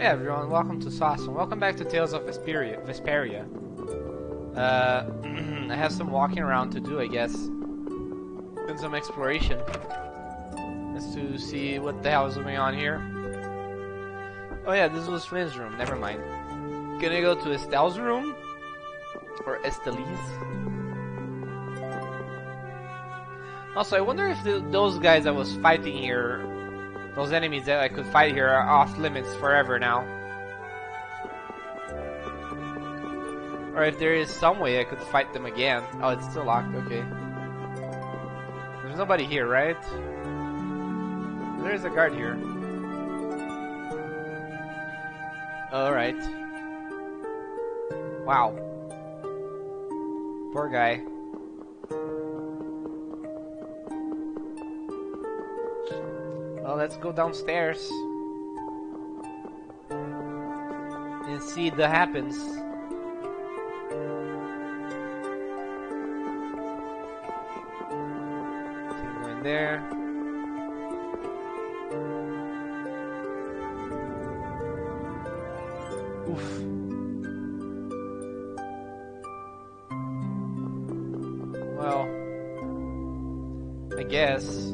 Hey everyone, welcome to Sauce, and welcome back to Tales of Vesperia. I have some walking around to do, I guess, and some exploration, just to see what the hell is going on here. Oh yeah, this was Flynn's room, never mind. Gonna go to Estelle's room, or Esteli's. Also, I wonder if those guys I was fighting here, those enemies that I could fight here, are off limits forever now. Or if there is some way I could fight them again. Oh, it's still locked, okay. There's nobody here, right? There's a guard here. Alright. Wow. Poor guy. Well, let's go downstairs and see what happens. Go in there. Oof. Well, I guess.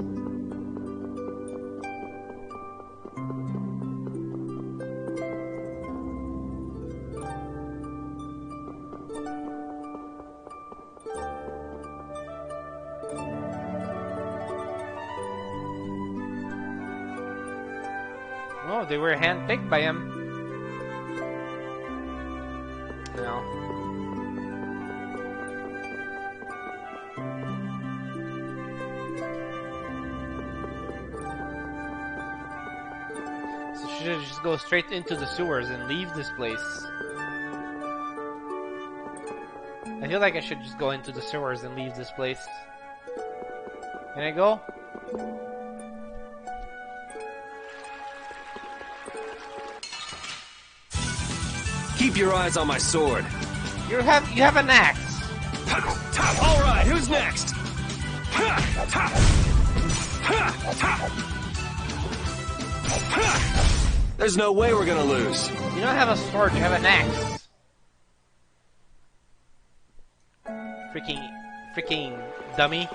Oh, they were handpicked by him. No. So should I just go straight into the sewers and leave this place? I feel like I should just go into the sewers and leave this place. Can I go? Keep your eyes on my sword. You have an axe. All right, who's next? There's no way we're gonna lose. You don't have a sword, you have an axe. Freaking dummy.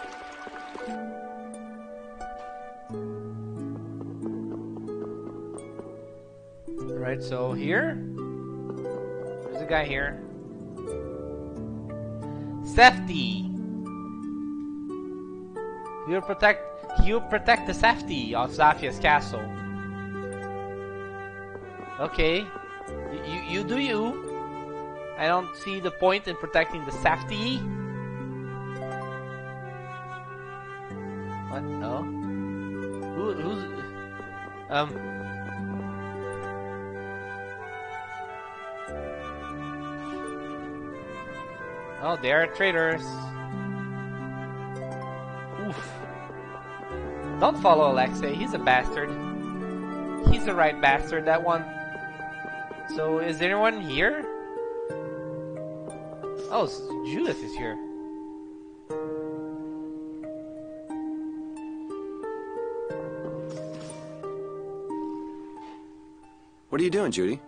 Alright, so here? There's a guy here. Safety! You protect the safety of Zafia's castle. Okay. You do you. I don't see the point in protecting the safety. What? No? Who's... Oh, they are traitors. Oof. Don't follow Alexei, he's a bastard. He's the right bastard, that one. So, is there anyone here? Oh, Judith is here. What are you doing, Judy?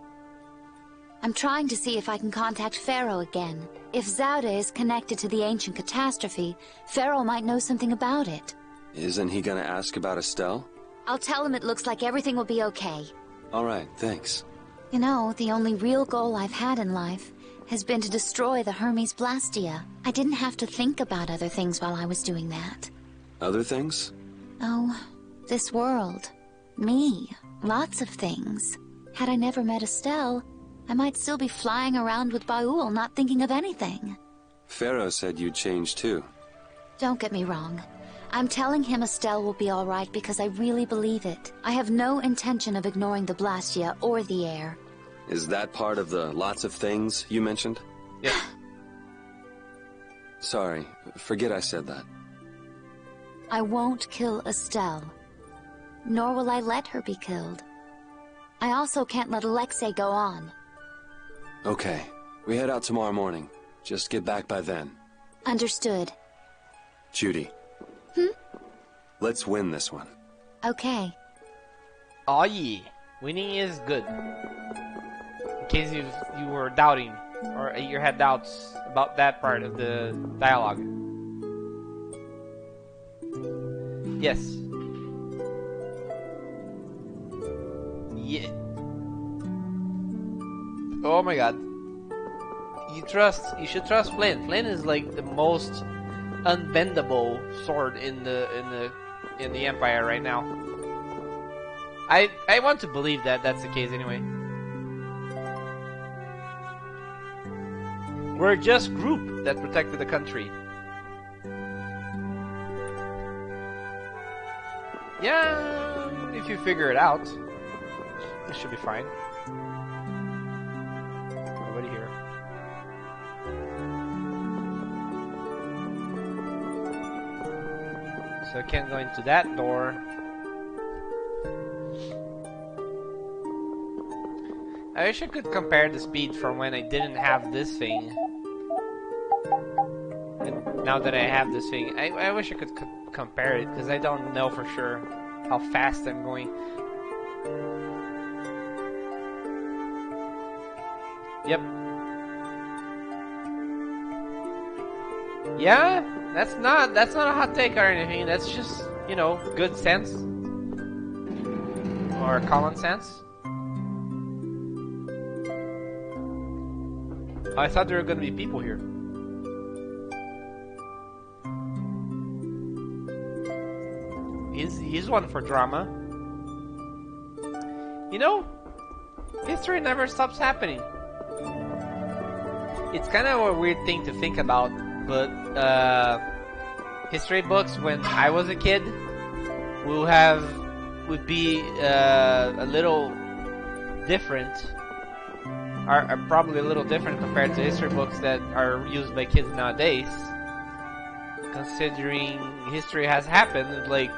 I'm trying to see if I can contact Pharaoh again. If Zauda is connected to the ancient catastrophe, Pharaoh might know something about it. Isn't he gonna ask about Estelle? I'll tell him it looks like everything will be okay. All right, thanks. You know, the only real goal I've had in life has been to destroy the Hermes Blastia. I didn't have to think about other things while I was doing that. Other things? Oh, this world. Me. Lots of things. Had I never met Estelle, I might still be flying around with Baul, not thinking of anything. Pharaoh said you'd change too. Don't get me wrong. I'm telling him Estelle will be alright because I really believe it. I have no intention of ignoring the Blastia or the air. Is that part of the lots of things you mentioned? Yeah. Sorry, forget I said that. I won't kill Estelle. Nor will I let her be killed. I also can't let Alexei go on. Okay, we head out tomorrow morning. Just get back by then. Understood. Judy. Let's win this one. Okay. Oh yeah, winning is good. In case you were doubting, or you had doubts about that part of the dialogue. Yes. Yeah. Oh my god. You should trust Flynn. Flynn is like the most unbendable sword in the Empire right now. I want to believe that that's the case anyway. We're just group that protected the country. Yeah, if you figure it out, it should be fine. Nobody here. So I can't go into that door. I wish I could compare the speed from when I didn't have this thing. And now that I have this thing, I wish I could compare it, because I don't know for sure how fast I'm going. Yep. Yeah, that's not a hot take or anything. That's just, you know, good sense or common sense. I thought there were gonna be people here. He's one for drama. You know, history never stops happening. It's kind of a weird thing to think about, but history books when I was a kid would be a little different, are probably a little different compared to history books that are used by kids nowadays. Considering history has happened, like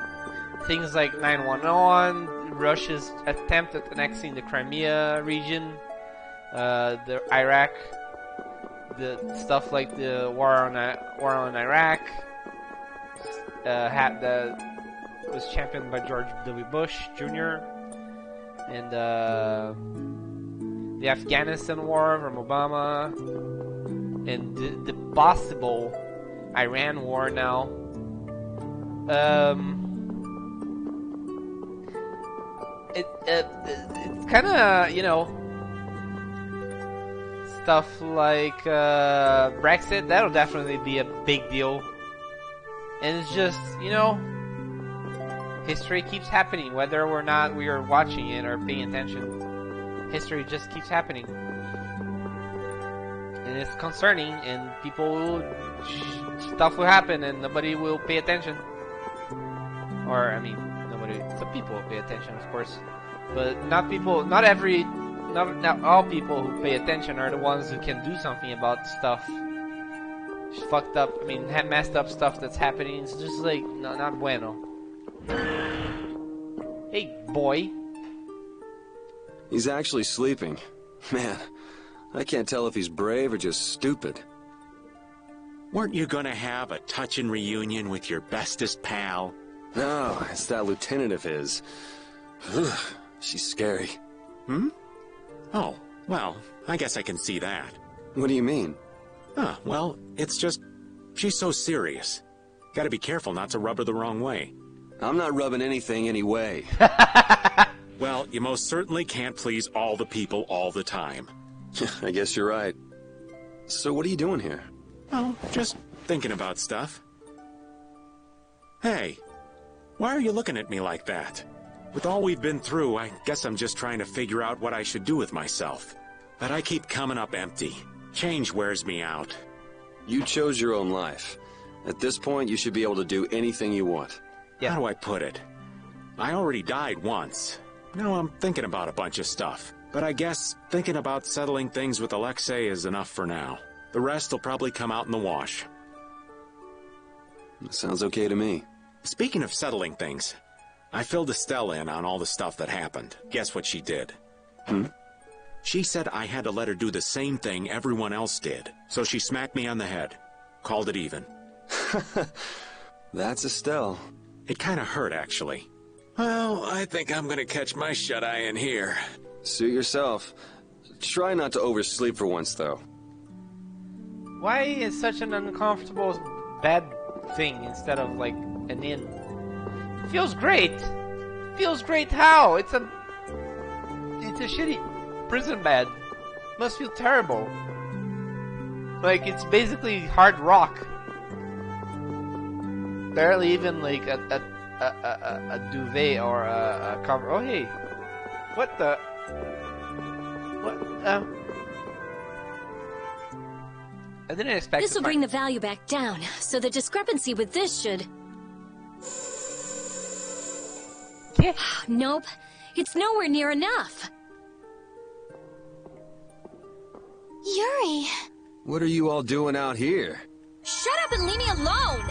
things like 9/11, Russia's attempt at annexing the Crimea region, the Iraq. The stuff like the war on Iraq was championed by George W. Bush Jr. and the Afghanistan war from Obama and the possible Iran war now. It's kind of, you know, stuff like Brexit, that'll definitely be a big deal. And it's just, you know, history keeps happening, whether or not we are watching it or paying attention. History just keeps happening. And it's concerning, and stuff will happen and nobody will pay attention. Or, I mean, some people will pay attention, of course. But not all people who pay attention are the ones who can do something about stuff. Fucked up, messed up stuff that's happening. It's just like, not bueno. Hey, boy. He's actually sleeping. Man, I can't tell if he's brave or just stupid. Weren't you gonna have a touching reunion with your bestest pal? No, it's that lieutenant of his. She's scary. Hmm? Oh, well, I guess I can see that. What do you mean? Well, it's just, she's so serious. Gotta be careful not to rub her the wrong way. I'm not rubbing anything any way. Well, you most certainly can't please all the people all the time. I guess you're right. So what are you doing here? Oh, just thinking about stuff. Hey, why are you looking at me like that? With all we've been through, I guess I'm just trying to figure out what I should do with myself. But I keep coming up empty. Change wears me out. You chose your own life. At this point, you should be able to do anything you want. Yeah. How do I put it? I already died once. Now I'm thinking about a bunch of stuff. But I guess thinking about settling things with Alexei is enough for now. The rest will probably come out in the wash. Sounds okay to me. Speaking of settling things, I filled Estelle in on all the stuff that happened. Guess what she did? She said I had to let her do the same thing everyone else did. So she smacked me on the head. Called it even. That's Estelle. It kind of hurt, actually. Well, I think I'm gonna catch my shut-eye in here. Suit yourself. Try not to oversleep for once, though. Why is such an uncomfortable bad thing instead of like an inn? Feels great. Feels great how? It's a shitty prison bed. Must feel terrible. Like it's basically hard rock. Barely even like a duvet or a cover. Oh hey, what the? What? I didn't expect. This will bring the value back down, so the discrepancy with this should. Yeah. Nope, it's nowhere near enough. Yuri! What are you all doing out here? Shut up and leave me alone!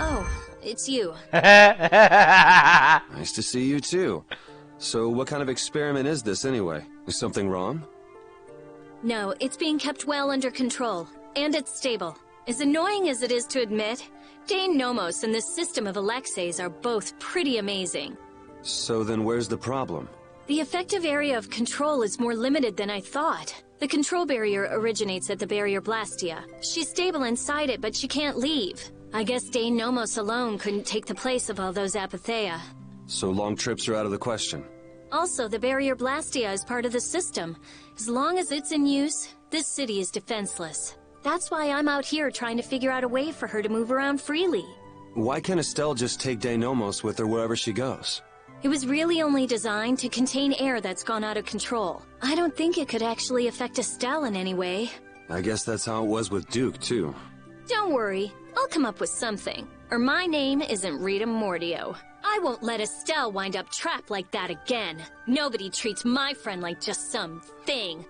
Oh, it's you. Nice to see you too. So what kind of experiment is this anyway? Is something wrong? No, it's being kept well under control, and it's stable. As annoying as it is to admit, Dane Nomos and this system of Alexei's are both pretty amazing. So then where's the problem? The effective area of control is more limited than I thought. The control barrier originates at the barrier Blastia. She's stable inside it, but she can't leave. I guess Dane Nomos alone couldn't take the place of all those Apatheia. So long trips are out of the question. Also, the barrier Blastia is part of the system. As long as it's in use, this city is defenseless. That's why I'm out here trying to figure out a way for her to move around freely. Why can't Estelle just take Denomos with her wherever she goes? It was really only designed to contain air that's gone out of control. I don't think it could actually affect Estelle in any way. I guess that's how it was with Duke, too. Don't worry, I'll come up with something. Or my name isn't Rita Mordio. I won't let Estelle wind up trapped like that again. Nobody treats my friend like just some thing.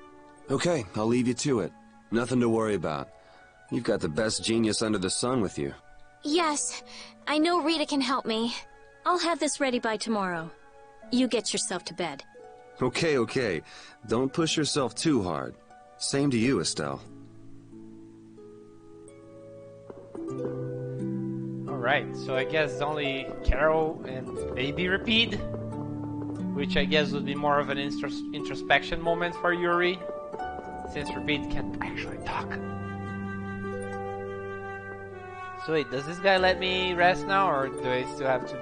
Okay, I'll leave you to it. Nothing to worry about. You've got the best genius under the sun with you. Yes, I know Rita can help me. I'll have this ready by tomorrow. You get yourself to bed. Okay. Don't push yourself too hard. Same to you, Estelle. Alright, so I guess only Carol and maybe Repeat, which I guess would be more of an introspection moment for Yuri, since Repeat can't actually talk. So wait, does this guy let me rest now, or do I still have to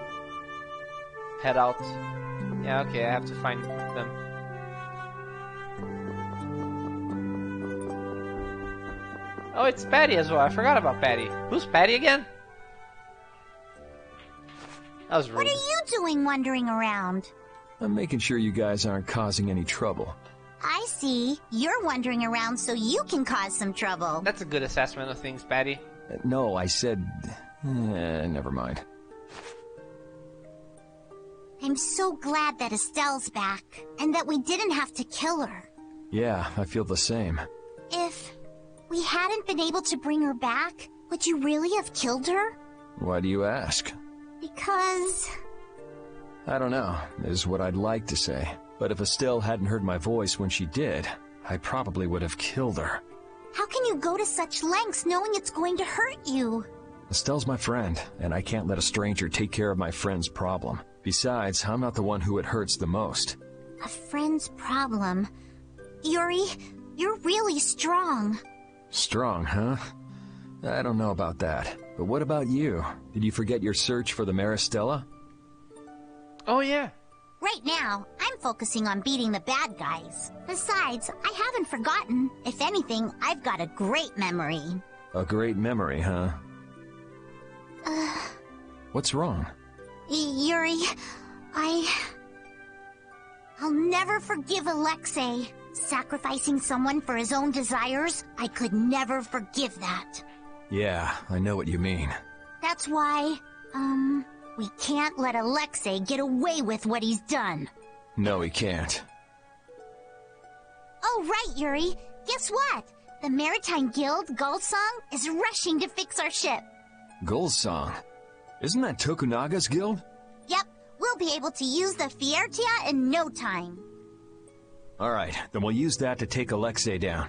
head out? Yeah, okay, I have to find them. Oh, it's Patty as well. I forgot about Patty. Who's Patty again? That was rude. What are you doing wandering around? I'm making sure you guys aren't causing any trouble. I see. You're wandering around so you can cause some trouble. That's a good assessment of things, Patty. No, I said... never mind. I'm so glad that Estelle's back, and that we didn't have to kill her. Yeah, I feel the same. If we hadn't been able to bring her back, would you really have killed her? Why do you ask? Because... I don't know, is what I'd like to say. But if Estelle hadn't heard my voice when she did, I probably would have killed her. How can you go to such lengths knowing it's going to hurt you? Estelle's my friend, and I can't let a stranger take care of my friend's problem. Besides, I'm not the one who it hurts the most. A friend's problem? Yuri, you're really strong. Strong, huh? I don't know about that. But what about you? Did you forget your search for the Maristella? Oh yeah. Right now, I'm focusing on beating the bad guys. Besides, I haven't forgotten. If anything, I've got a great memory. A great memory, huh? What's wrong? Yuri, I'll never forgive Alexei. Sacrificing someone for his own desires, I could never forgive that. Yeah, I know what you mean. That's why, we can't let Alexei get away with what he's done. No, he can't. Oh, right, Yuri. Guess what? The Maritime Guild, Gulsong, is rushing to fix our ship. Gulsong? Isn't that Tokunaga's guild? Yep, we'll be able to use the Fiertia in no time. Alright, then we'll use that to take Alexei down.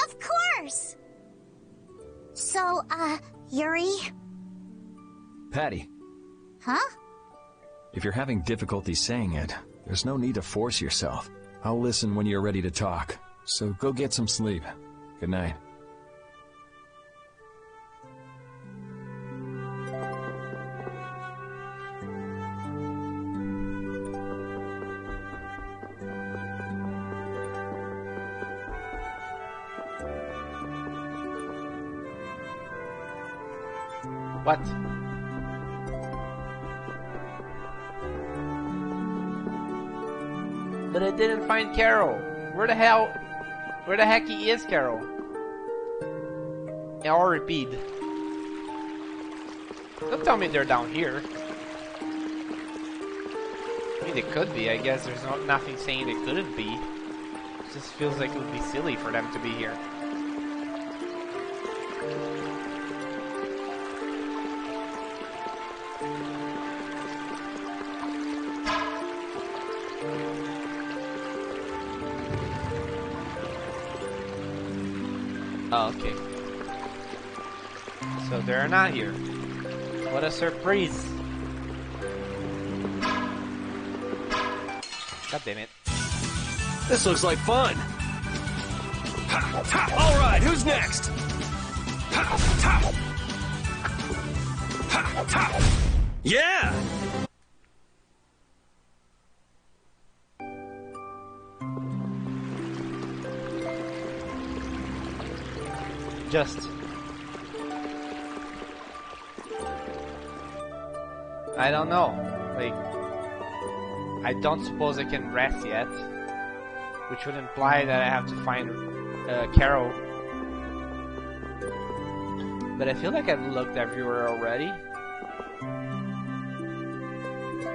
Of course! So, Yuri? Patty. Huh? If you're having difficulty saying it, there's no need to force yourself. I'll listen when you're ready to talk. So go get some sleep. Good night. What? But I didn't find Carol. Where the heck is Carol? Or repeat. Don't tell me they're down here. I mean, they could be. I guess there's nothing saying they couldn't be. It just feels like it would be silly for them to be here. Oh, okay. So they're not here. What a surprise. God damn it. This looks like fun. All right, who's next? Yeah! Just. I don't know. Like, I don't suppose I can rest yet, which would imply that I have to find Carol. But I feel like I've looked everywhere already.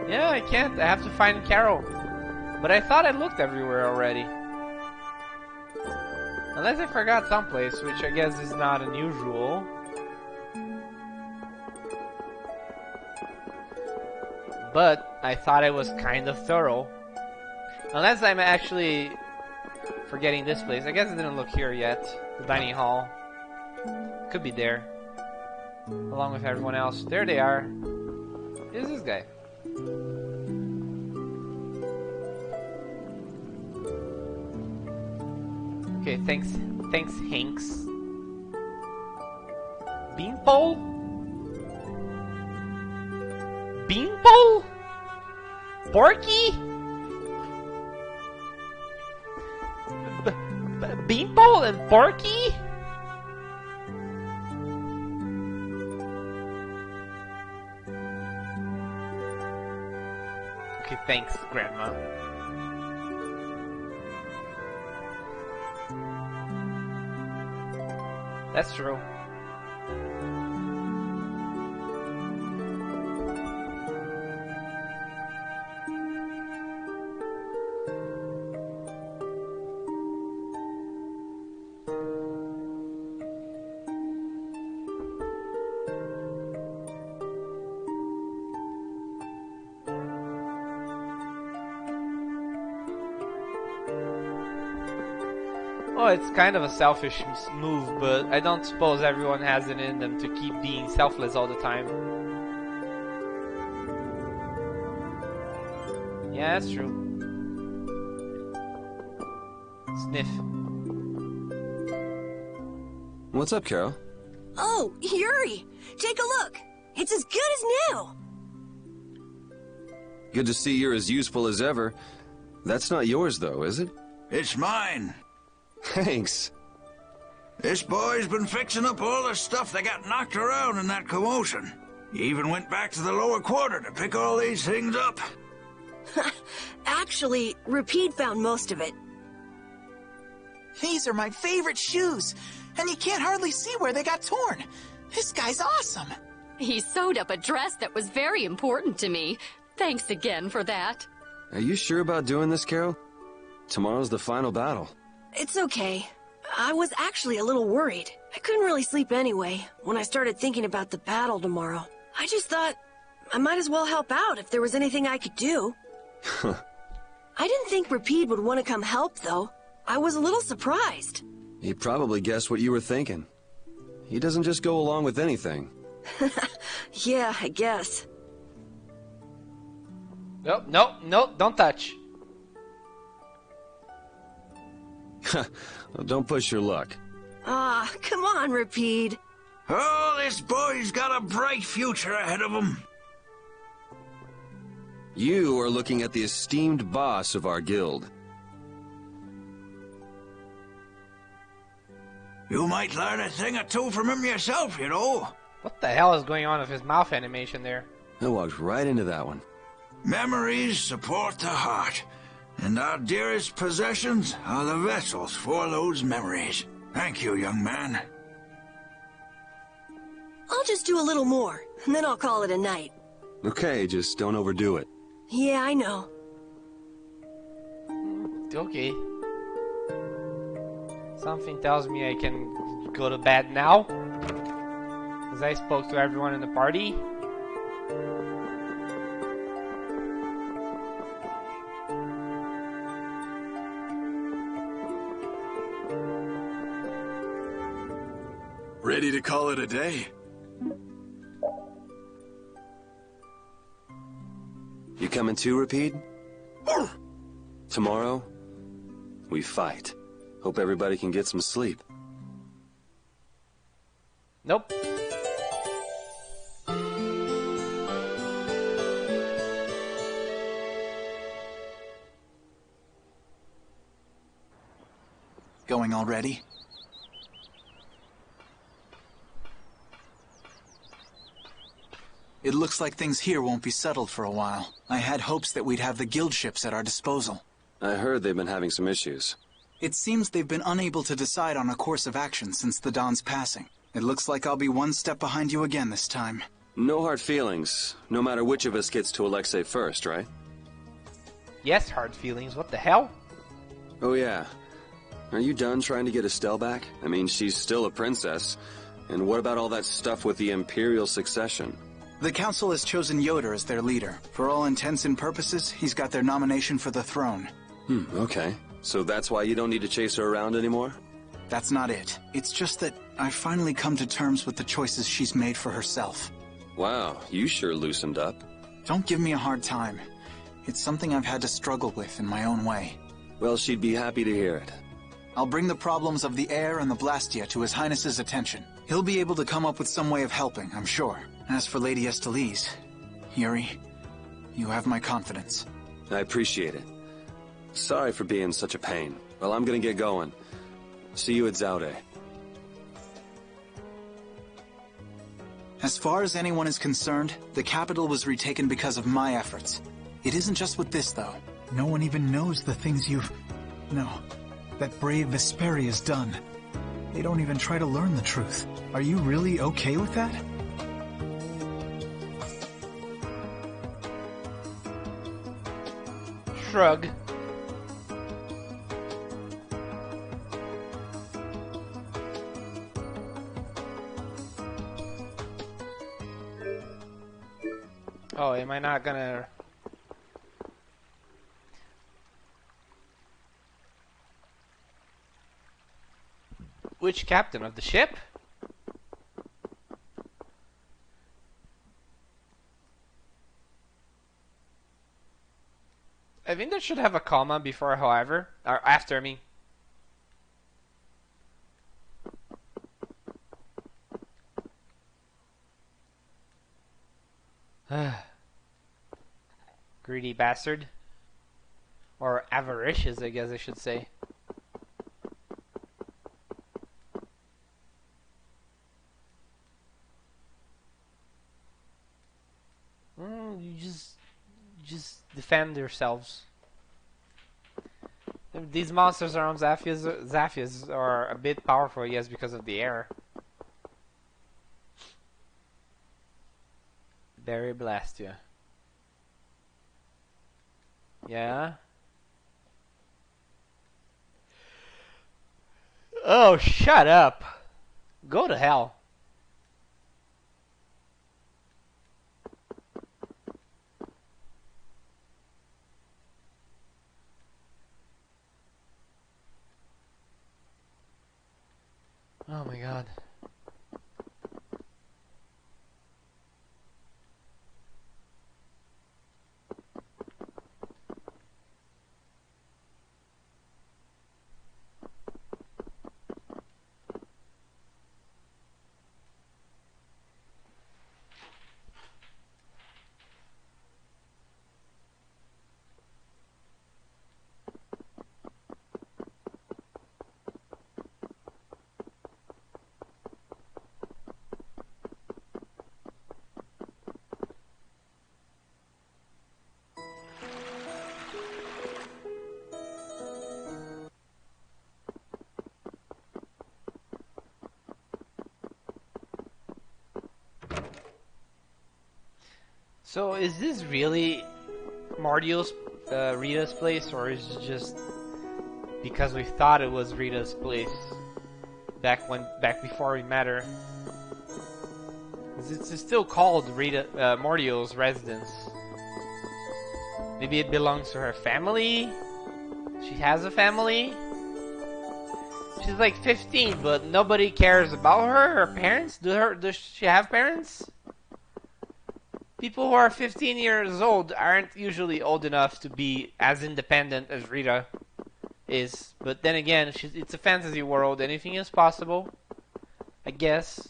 Yeah, I can't. I have to find Carol. But I thought I looked everywhere already. Unless I forgot someplace, which I guess is not unusual. But I thought I was kind of thorough. Unless I'm actually forgetting this place. I guess I didn't look here yet. The dining hall. Could be there. Along with everyone else. There they are. Who's this guy? Okay, thanks Hanks. Beanpole? Beanpole? Porky? Beanpole and Porky? Okay, thanks, Grandma. That's true. Well, it's kind of a selfish move, but I don't suppose everyone has it in them to keep being selfless all the time. Yeah, that's true. Sniff. What's up, Carol? Oh, Yuri! Take a look! It's as good as new! Good to see you're as useful as ever. That's not yours, though, is it? It's mine. Thanks. This boy's been fixing up all the stuff that got knocked around in that commotion. He even went back to the lower quarter to pick all these things up. Actually, Rapide found most of it. These are my favorite shoes, and you can't hardly see where they got torn. This guy's awesome. He sewed up a dress that was very important to me. Thanks again for that. Are you sure about doing this, Carol? Tomorrow's the final battle. It's okay. I was actually a little worried. I couldn't really sleep anyway, when I started thinking about the battle tomorrow. I just thought I might as well help out if there was anything I could do. I didn't think Rapide would want to come help, though. I was a little surprised. He probably guessed what you were thinking. He doesn't just go along with anything. Yeah, I guess. Nope, nope, nope, don't touch. Well, don't push your luck. Ah, come on, Rapide. Oh, this boy's got a bright future ahead of him. You are looking at the esteemed boss of our guild. You might learn a thing or two from him yourself, you know. What the hell is going on with his mouth animation there? I walked right into that one. Memories support the heart, and our dearest possessions are the vessels for those memories. Thank you, young man. I'll just do a little more, and then I'll call it a night. Okay, just don't overdo it. Yeah, I know. Okay. Something tells me I can go to bed now. Because I spoke to everyone in the party. Ready to call it a day? You coming too, Rapide? Tomorrow, we fight. Hope everybody can get some sleep. Nope. Going already? It looks like things here won't be settled for a while. I had hopes that we'd have the guild ships at our disposal. I heard they've been having some issues. It seems they've been unable to decide on a course of action since the Don's passing. It looks like I'll be one step behind you again this time. No hard feelings, no matter which of us gets to Alexei first, right? Yes, hard feelings. What the hell? Oh yeah. Are you done trying to get Estelle back? I mean, she's still a princess. And what about all that stuff with the Imperial succession? The Council has chosen Yoder as their leader. For all intents and purposes, he's got their nomination for the throne. Okay. So that's why you don't need to chase her around anymore? That's not it. It's just that I've finally come to terms with the choices she's made for herself. Wow, you sure loosened up. Don't give me a hard time. It's something I've had to struggle with in my own way. Well, she'd be happy to hear it. I'll bring the problems of the air and the Blastia to His Highness's attention. He'll be able to come up with some way of helping, I'm sure. As for Lady Estellise, Yuri, you have my confidence. I appreciate it. Sorry for being such a pain. Well, I'm gonna get going. See you at Zaude. As far as anyone is concerned, the capital was retaken because of my efforts. It isn't just with this, though. No one even knows the things that brave Vesperia's done. They don't even try to learn the truth. Are you really okay with that? Shrug. Oh, am I not gonna... Which captain of the ship? I think that should have a comma before however, or after, I mean. Greedy bastard. Or avaricious, I guess I should say. You just defend yourselves. These monsters around Zaphias are a bit powerful, yes, because of the air. Very Blastia. Yeah. Oh, shut up. Go to hell. Oh my god. So is this really Rita's place, or is it just because we thought it was Rita's place back before we met her? It's still called Mordio's residence. Maybe it belongs to her family? She has a family? She's like 15, but nobody cares about her? Her parents? Does she have parents? People who are 15 years old aren't usually old enough to be as independent as Rita is. But then again, it's a fantasy world. Anything is possible, I guess.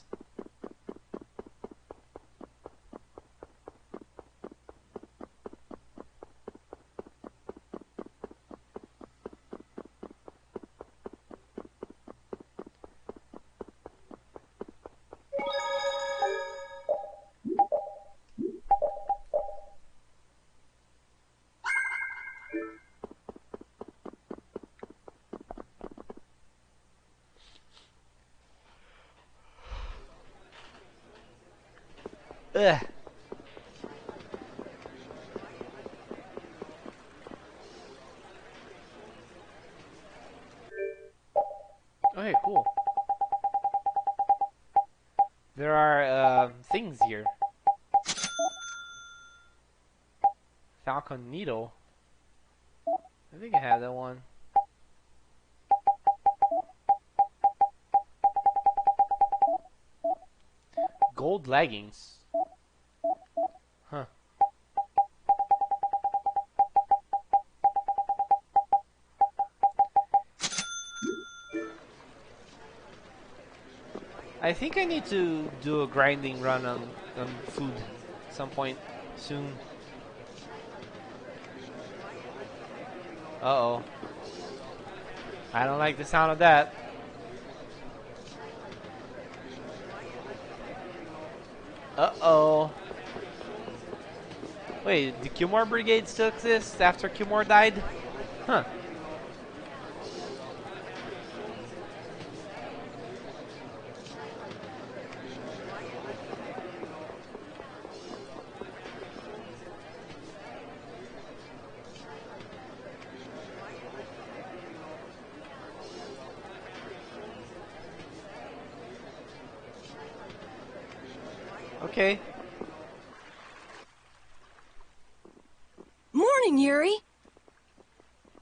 Ugh. Okay, cool. There are things here. Falcon Needle. I think I have that one. Gold leggings. Huh. I think I need to do a grinding run on food at some point soon. Uh-oh. I don't like the sound of that. Uh-oh. Wait, the Kilmore Brigade still exists after Kilmore died? Huh. Okay. Morning, Yuri.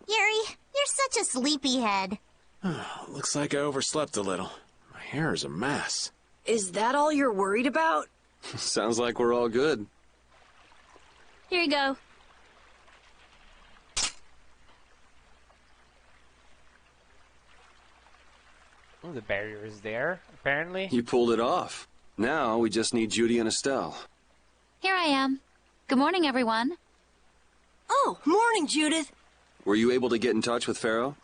Yuri, you're such a sleepyhead. Looks like I overslept a little. My hair is a mess. Is that all you're worried about? Sounds like we're all good. Here you go. Oh, the barrier is there, apparently. You pulled it off. Now we just need Judy and Estelle. Here I am. Good morning, everyone. Oh, morning, Judith. Were you able to get in touch with Pharaoh?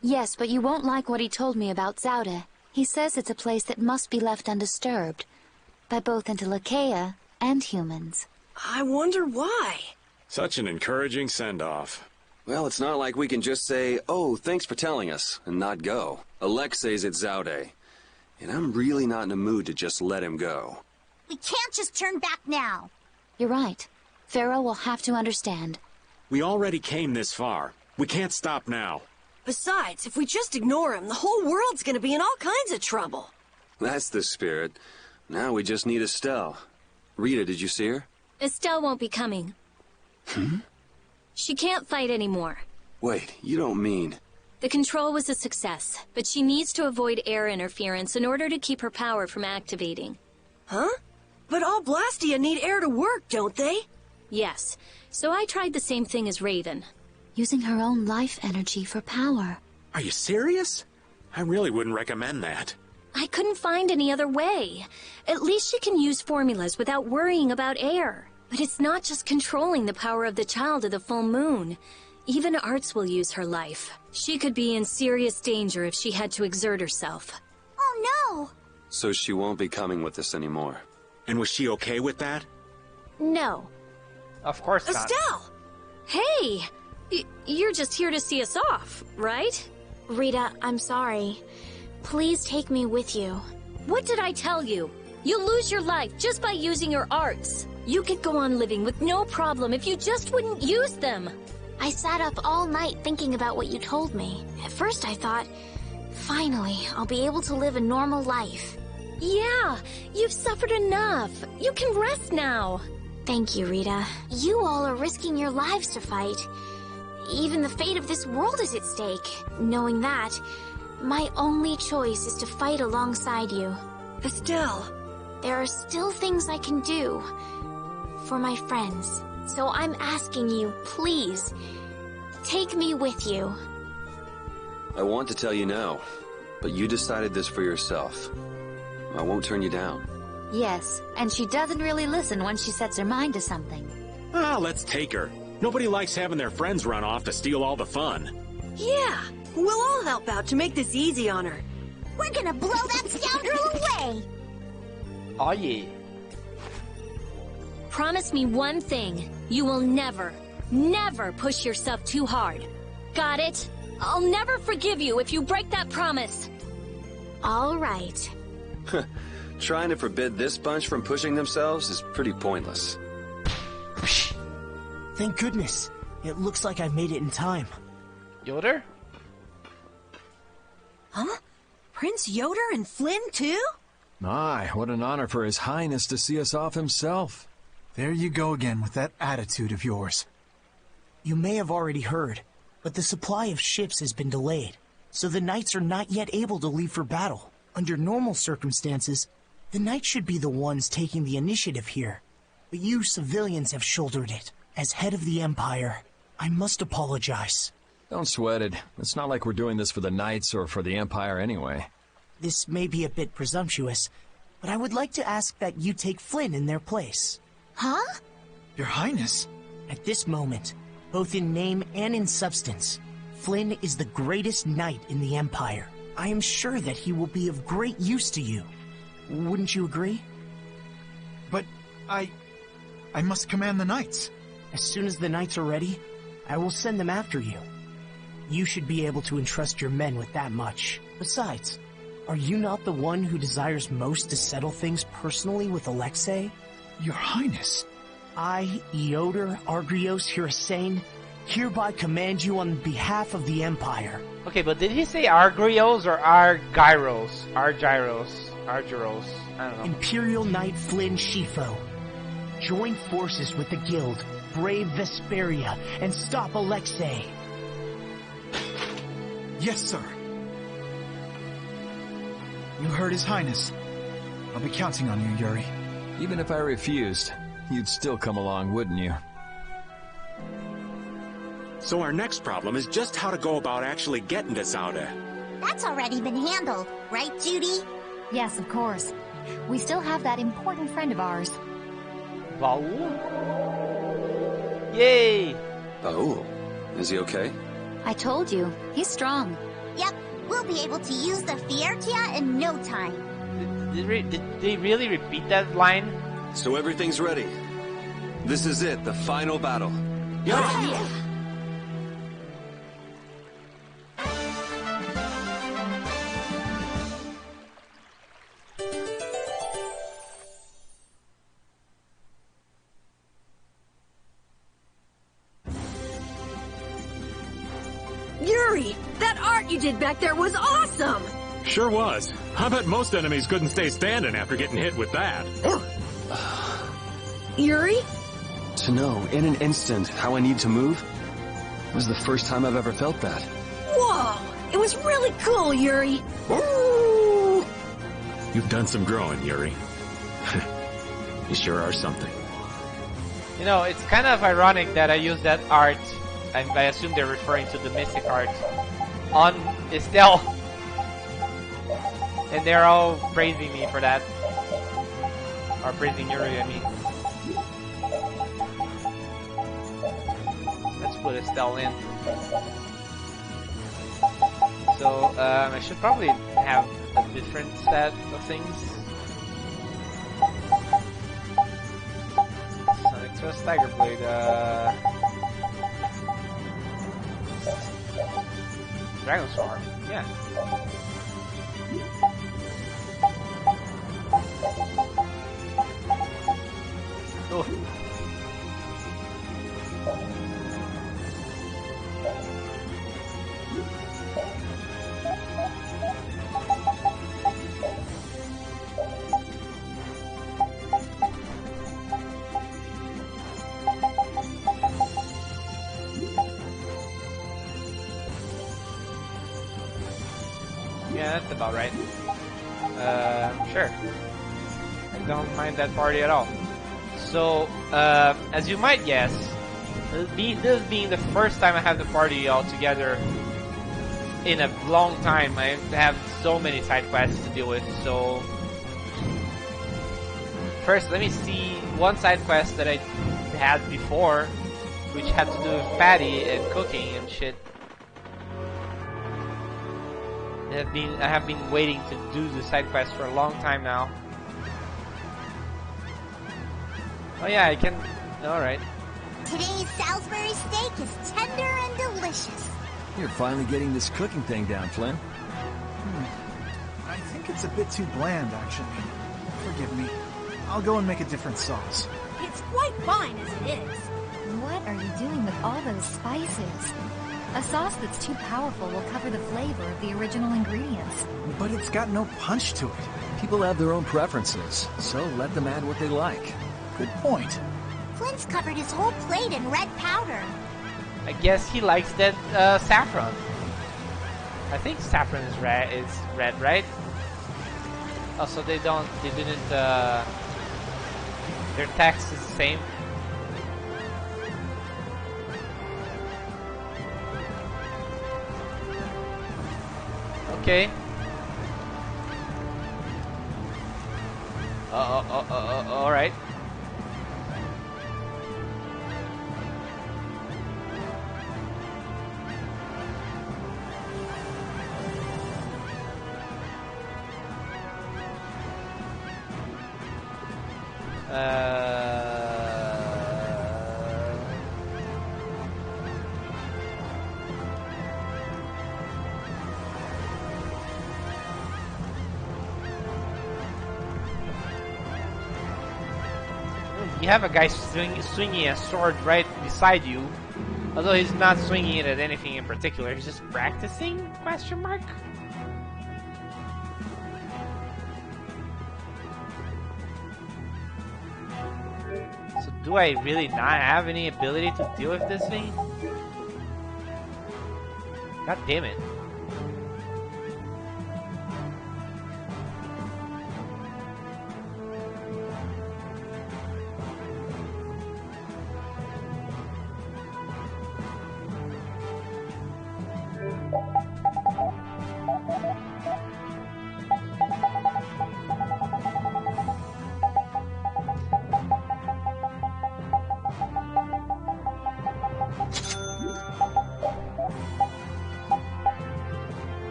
Yes, but you won't like what he told me about Zaude. He says it's a place that must be left undisturbed by both Interleuchea and humans. I wonder why. Such an encouraging send-off. Well, it's not like we can just say, oh, thanks for telling us, and not go. Alex says it's Zaude, and I'm really not in a mood to just let him go. We can't just turn back now. You're right. Pharaoh will have to understand. We already came this far. We can't stop now. Besides, if we just ignore him, the whole world's gonna be in all kinds of trouble. That's the spirit. Now we just need Estelle. Rita, did you see her? Estelle won't be coming. She can't fight anymore. Wait, you don't mean... The control was a success, but she needs to avoid air interference in order to keep her power from activating. Huh? But all Blastia need air to work, don't they? Yes, so I tried the same thing as Raven. Using her own life energy for power. Are you serious? I really wouldn't recommend that. I couldn't find any other way. At least she can use formulas without worrying about air. But it's not just controlling the power of the child of the full moon. Even Arts will use her life. She could be in serious danger if she had to exert herself. Oh no! So she won't be coming with us anymore. And was she okay with that? No. Of course not. Estelle! Hey! You're just here to see us off, right? Rita, I'm sorry. Please take me with you. What did I tell you? You'll lose your life just by using your arts. You could go on living with no problem if you just wouldn't use them. I sat up all night thinking about what you told me. At first I thought, finally, I'll be able to live a normal life. Yeah, you've suffered enough. You can rest now. Thank you, Rita. You all are risking your lives to fight. Even the fate of this world is at stake. Knowing that, my only choice is to fight alongside you. Estelle. There are still things I can do for my friends. So I'm asking you, please, take me with you. I want to tell you now, but you decided this for yourself. I won't turn you down. Yes, and she doesn't really listen when she sets her mind to something. Ah, let's take her. Nobody likes having their friends run off to steal all the fun. Yeah, we'll all help out to make this easy on her. We're gonna blow that scoundrel away! Oh yeah. Promise me one thing. You will never, never push yourself too hard. Got it? I'll never forgive you if you break that promise. All right. Trying to forbid this bunch from pushing themselves is pretty pointless. Thank goodness. It looks like I made it in time. Yoder? Huh? Prince Yoder and Flynn too? My, what an honor for His Highness to see us off himself. There you go again with that attitude of yours. You may have already heard, but the supply of ships has been delayed, so the knights are not yet able to leave for battle. Under normal circumstances, the knights should be the ones taking the initiative here, but you civilians have shouldered it. As head of the Empire, I must apologize. Don't sweat it. It's not like we're doing this for the knights or for the Empire anyway. This may be a bit presumptuous, but I would like to ask that you take Flynn in their place. Huh? Your Highness? At this moment, both in name and in substance, Flynn is the greatest knight in the Empire. I am sure that he will be of great use to you. Wouldn't you agree? But I must command the knights. As soon as the knights are ready, I will send them after you. You should be able to entrust your men with that much. Besides, are you not the one who desires most to settle things personally with Alexei? Your Highness. I, Yoder Argyros Hirasain, hereby command you on behalf of the Empire. Okay, but did he say Argyros or Argyros? Argyros. Argyros. I don't know. Imperial Knight Flynn Shifo. Join forces with the Guild, brave Vesperia, and stop Alexei. Yes, sir. You heard His Highness. I'll be counting on you, Yuri. Even if I refused, you'd still come along, wouldn't you? So our next problem is just how to go about actually getting to Sauda. That's already been handled, right, Judy? Yes, of course. We still have that important friend of ours. Baul? Yay! Oh, is he okay? I told you, he's strong. Yep, we'll be able to use the Fiertia in no time. Did they really repeat that line? So everything's ready. This is it, the final battle. Yeah. Yuri, that art you did back there was awesome! Sure was. I bet most enemies couldn't stay standing after getting hit with that. Yuri? To know, in an instant, how I need to move was the first time I've ever felt that. Whoa! It was really cool, Yuri! Ooh. You've done some growing, Yuri. You sure are something. You know, it's kind of ironic that I used that art, and I assume they're referring to the mystic art, on Estelle. And they're all praising me for that. Or praising Yuri, I mean. Let's put Estelle in. So, I should probably have a different set of things. Sonic Thrust, Tiger Blade, Dragon Swarm, yeah. Oh. Yeah, that's about right. Sure. I don't mind that party at all. So, as you might guess, this being the first time I have the party all together in a long time, I have so many side quests to deal with, so... First, let me see one side quest that I had before, which had to do with Patty and cooking and shit. I have been waiting to do the side quest for a long time now. Oh yeah, I can... Alright. Today's Salisbury steak is tender and delicious. You're finally getting this cooking thing down, Flynn. I think it's a bit too bland, actually. Forgive me. I'll go and make a different sauce. It's quite fine as it is. What are you doing with all those spices? A sauce that's too powerful will cover the flavor of the original ingredients. But it's got no punch to it. People have their own preferences, so let them add what they like. Good point. Flynn's covered his whole plate in red powder. I guess he likes that saffron. I think saffron is red, right? Also, they didn't. Their text is the same. Okay. All right. You have a guy swinging a sword right beside you, although he's not swinging it at anything in particular. He's just practicing? Question mark. So do I really not have any ability to deal with this thing? God damn it.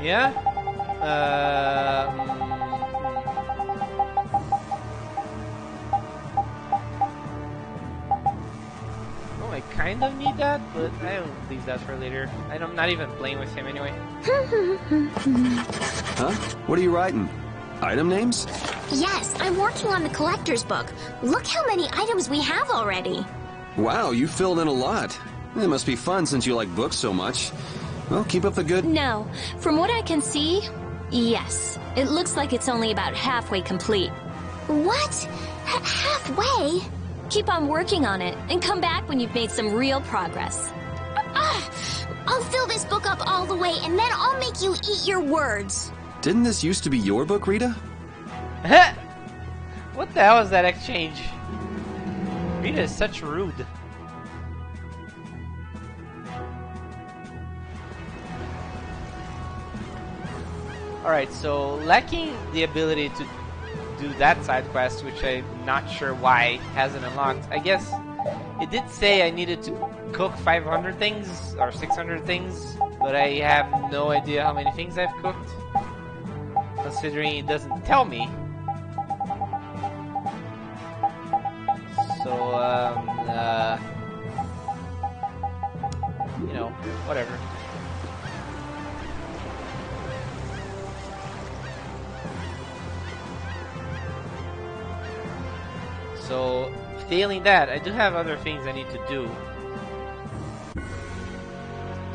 Yeah? Oh, I kind of need that, but I'll leave that for later. I'm not even playing with him anyway. Huh? What are you writing? Item names? Yes, I'm working on the collector's book. Look how many items we have already. Wow, you filled in a lot. It must be fun since you like books so much. Well, keep up the good... No. From what I can see, yes. It looks like it's only about halfway complete. What? Halfway? Keep on working on it, and come back when you've made some real progress. I'll fill this book up all the way, and then I'll make you eat your words. Didn't this used to be your book, Rita? What the hell is that exchange? Rita is such rude. Alright, so lacking the ability to do that side quest, which I'm not sure why hasn't unlocked. I guess it did say I needed to cook 500 things or 600 things, but I have no idea how many things I've cooked, considering it doesn't tell me. So, you know, whatever. So, failing that, I do have other things I need to do.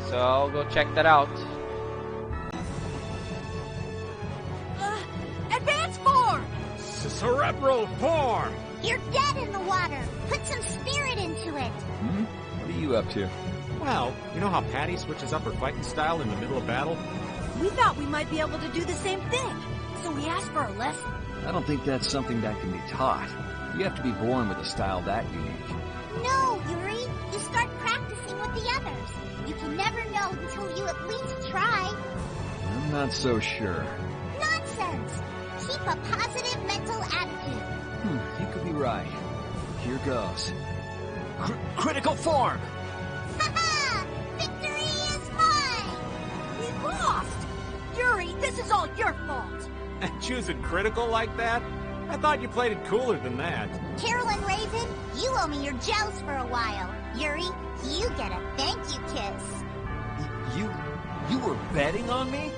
So I'll go check that out. Advance form! Cerebral form! You're dead in the water. Put some spirit into it. What are you up to? Well, you know how Patty switches up her fighting style in the middle of battle? We thought we might be able to do the same thing, so we asked for a lesson. I don't think that's something that can be taught. You have to be born with a style that unique. No, Yuri. You start practicing with the others. You can never know until you at least try. I'm not so sure. Nonsense! Keep a positive mental attitude. You could be right. Here goes. Critical form! Haha! Victory is mine! We lost! Yuri, this is all your fault! Choosing critical like that? I thought you played it cooler than that. Carolyn Raven, you owe me your gels for a while. Yuri, you get a thank you kiss. You were betting on me?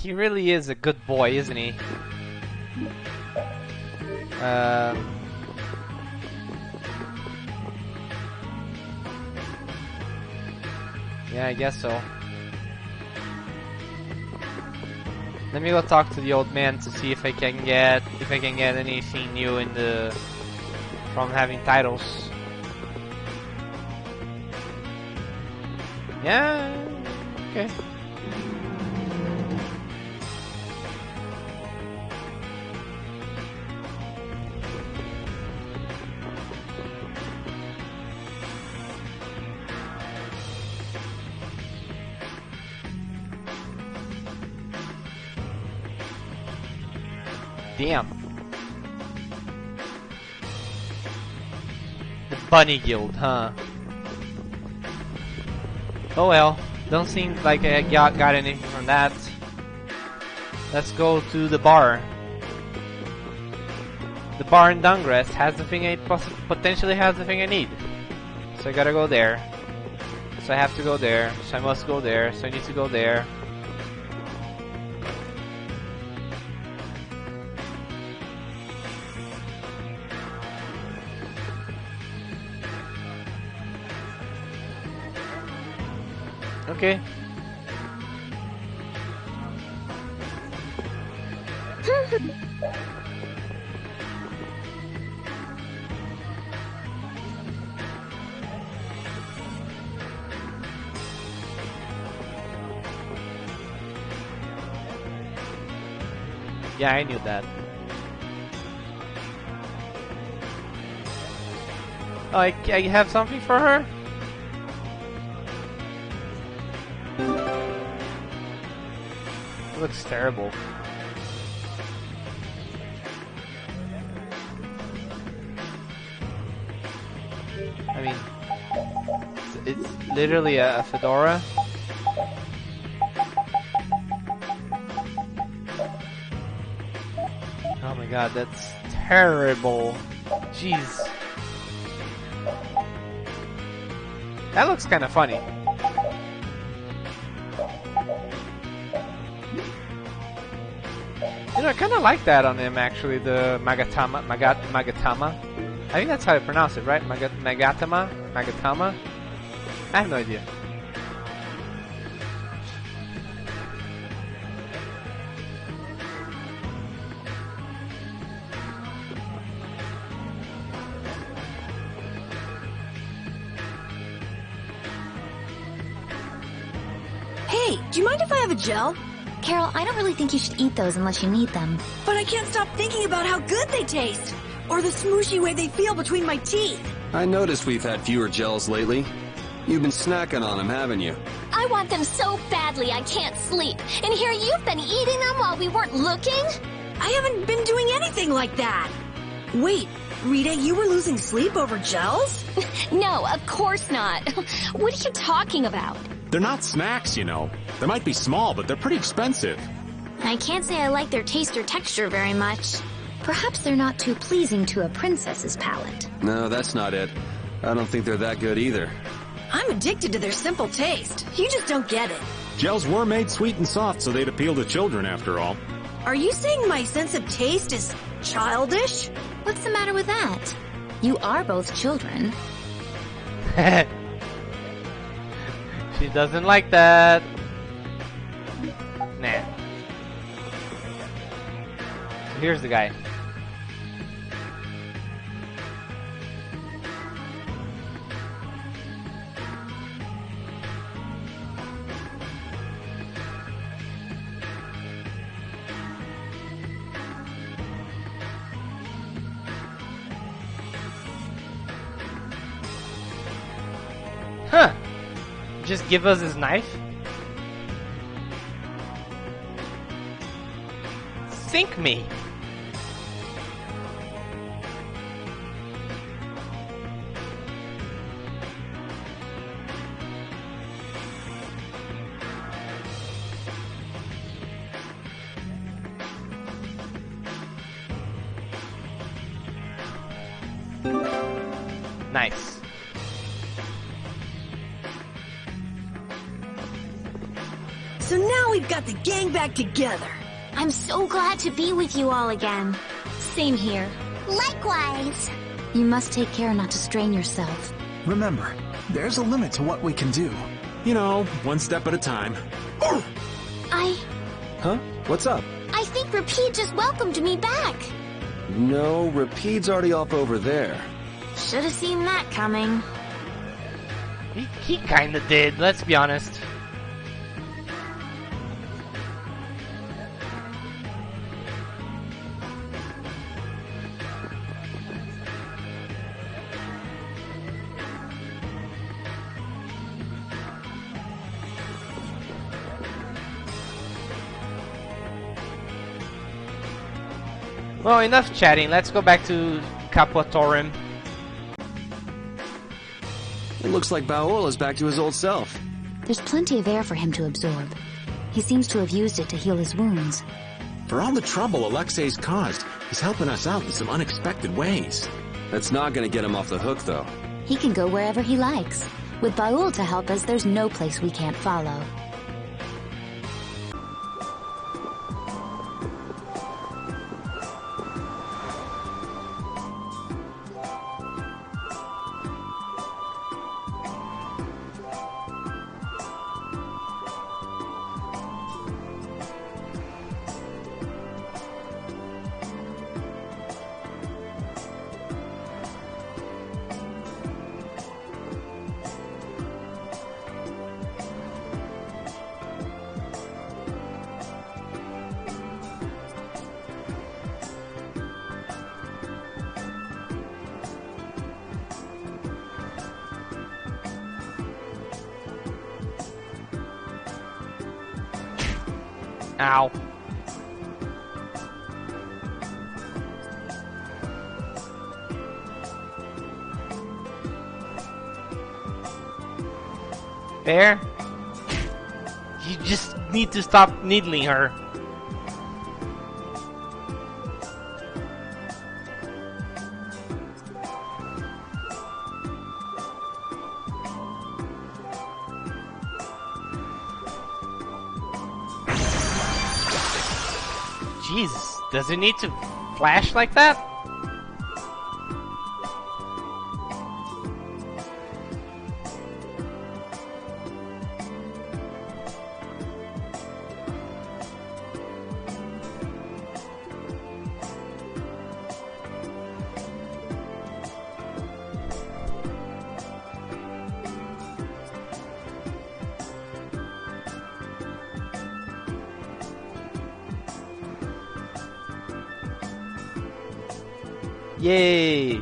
He really is a good boy, isn't he? Yeah, I guess so. Let me go talk to the old man to see if I can get anything new in the from having titles. Yeah, okay. Damn. The Bunny Guild, huh? Oh well, don't seem like I got anything from that. Let's go to the bar. The bar in Dungrest has the thing potentially has the thing I need. So I gotta go there. So I have to go there. So I must go there. So I need to go there. Okay. Yeah, I knew that. Oh, I have something for her? It looks terrible. I mean, it's literally a fedora. Oh my god, that's terrible. Jeez. That looks kind of funny. You know, I kind of like that on him, actually, the Magatama. I think that's how you pronounce it, right? Magatama? I have no idea. Hey, do you mind if I have a gel? Carol, I don't really think you should eat those unless you need them. But I can't stop thinking about how good they taste. Or the smooshy way they feel between my teeth. I noticed we've had fewer gels lately. You've been snacking on them, haven't you? I want them so badly I can't sleep. And here you've been eating them while we weren't looking? I haven't been doing anything like that. Wait, Rita, you were losing sleep over gels? No, of course not. What are you talking about? They're not snacks, you know. They might be small, but they're pretty expensive. I can't say I like their taste or texture very much. Perhaps they're not too pleasing to a princess's palate. No, that's not it. I don't think they're that good either. I'm addicted to their simple taste. You just don't get it. Gels were made sweet and soft, so they'd appeal to children after all. Are you saying my sense of taste is childish? What's the matter with that? You are both children. She doesn't like that. Nah. So here's the guy. Huh. Just give us his knife? Sink me! Nice. So now Now we've got the gang back together. I'm so glad to be with you all again. Same here. Likewise. You must take care not to strain yourself. Remember, there's a limit to what we can do. You know, one step at a time. Huh? What's up? I think Rapide just welcomed me back. No, Rapide's already off over there. Should have seen that coming. He kinda did, let's be honest. Well, enough chatting. Let's go back to Capuatorum. It looks like Baul is back to his old self. There's plenty of air for him to absorb. He seems to have used it to heal his wounds. For all the trouble Alexei's caused, he's helping us out in some unexpected ways. That's not gonna get him off the hook, though. He can go wherever he likes. With Baul to help us, there's no place we can't follow. Ow. There. You just need to stop needling her. Jesus, does it need to flash like that? Yay!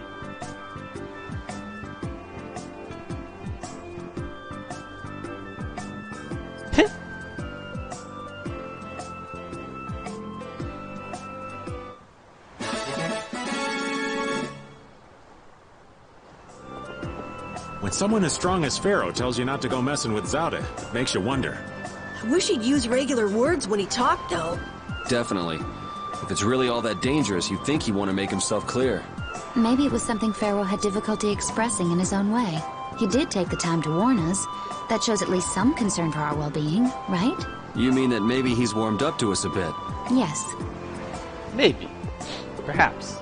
When someone as strong as Pharaoh tells you not to go messing with Zauda, it makes you wonder. I wish he'd use regular words when he talked, though. Definitely. If it's really all that dangerous, you'd think he'd want to make himself clear. Maybe it was something Pharaoh had difficulty expressing in his own way. He did take the time to warn us. That shows at least some concern for our well-being, right? You mean that maybe he's warmed up to us a bit? Yes. Maybe. Perhaps.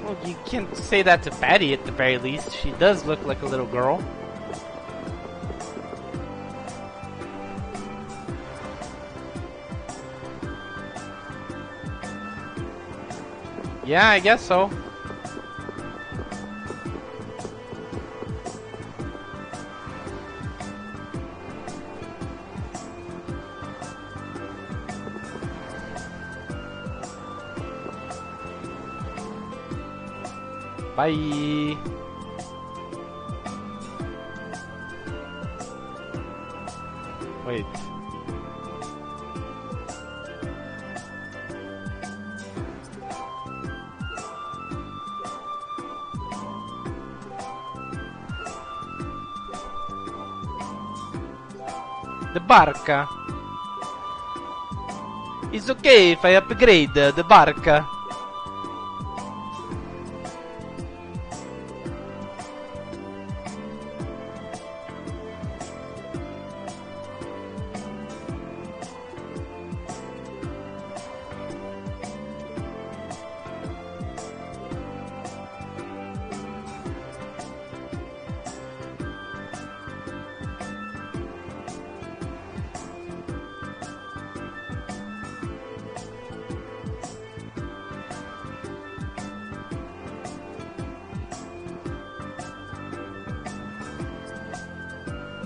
Well, you can't say that to Patty at the very least. She does look like a little girl. Yeah, I guess so. Bye. Wait. The barca. It's okay if I upgrade the barca.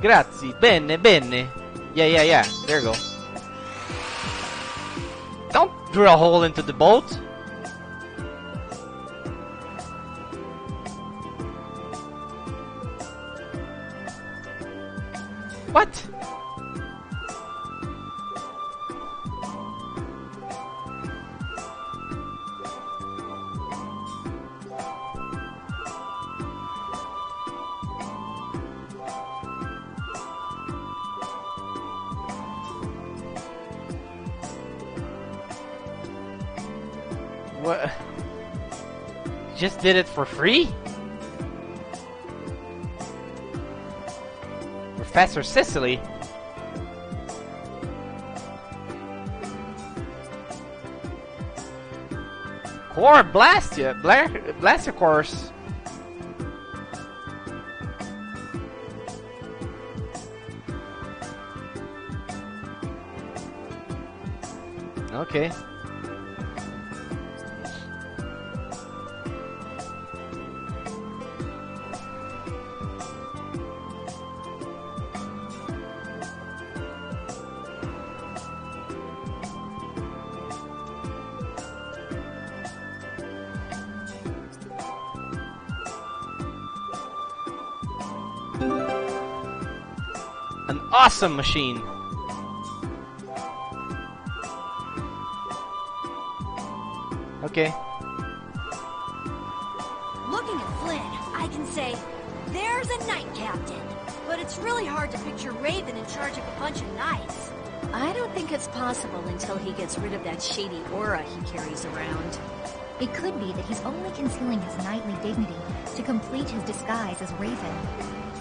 Grazie. Bene, bene. Yeah. There you go. Don't drill a hole into the boat. What? What? Just did it for free? Professor Sicily? Core Blastia, Blaster course. Okay. An awesome machine. Okay. Looking at Flynn, I can say, there's a knight captain. But it's really hard to picture Raven in charge of a bunch of knights. I don't think it's possible until he gets rid of that shady aura he carries around. It could be that he's only concealing his knightly dignity to complete his disguise as Raven.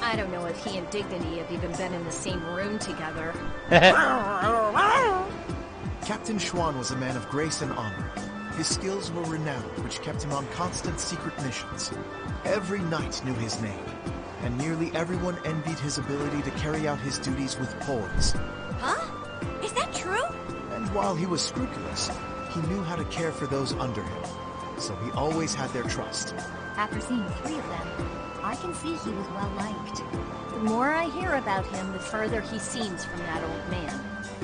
I don't know if he and Dignity have even been in the same room together. Captain Schwan was a man of grace and honor. His skills were renowned, which kept him on constant secret missions. Every knight knew his name, and nearly everyone envied his ability to carry out his duties with poise. Huh? Is that true? And while he was scrupulous, he knew how to care for those under him, so he always had their trust. After seeing 3 of them, I can see he was well liked. The more I hear about him, the further he seems from that old man.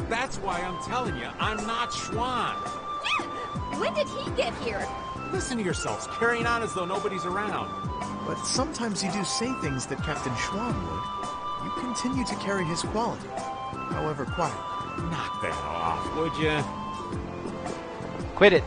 That's why I'm telling you, I'm not Schwan. When did he get here? Listen to yourselves, carrying on as though nobody's around. But sometimes you do say things that Captain Schwan would. You continue to carry his quality, however quiet. Knock that off, would you? Quit it.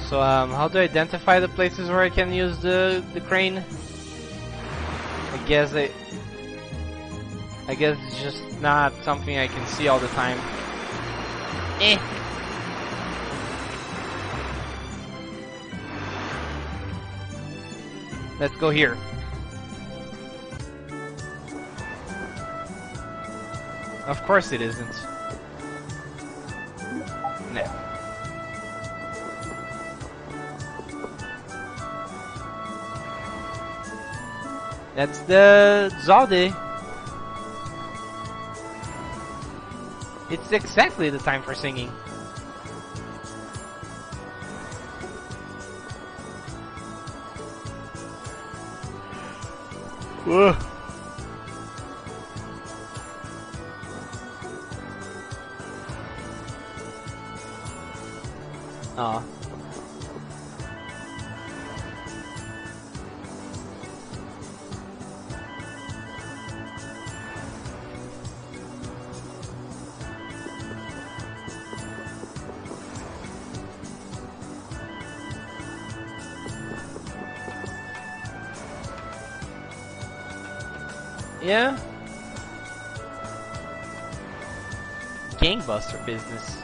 So, how do I identify the places where I can use the crane? I guess it's just not something I can see all the time. Let's go here. Of course it isn't. No. That's the Zalde. It's exactly the time for singing. Whoa. Aw. Yeah. Gangbuster business.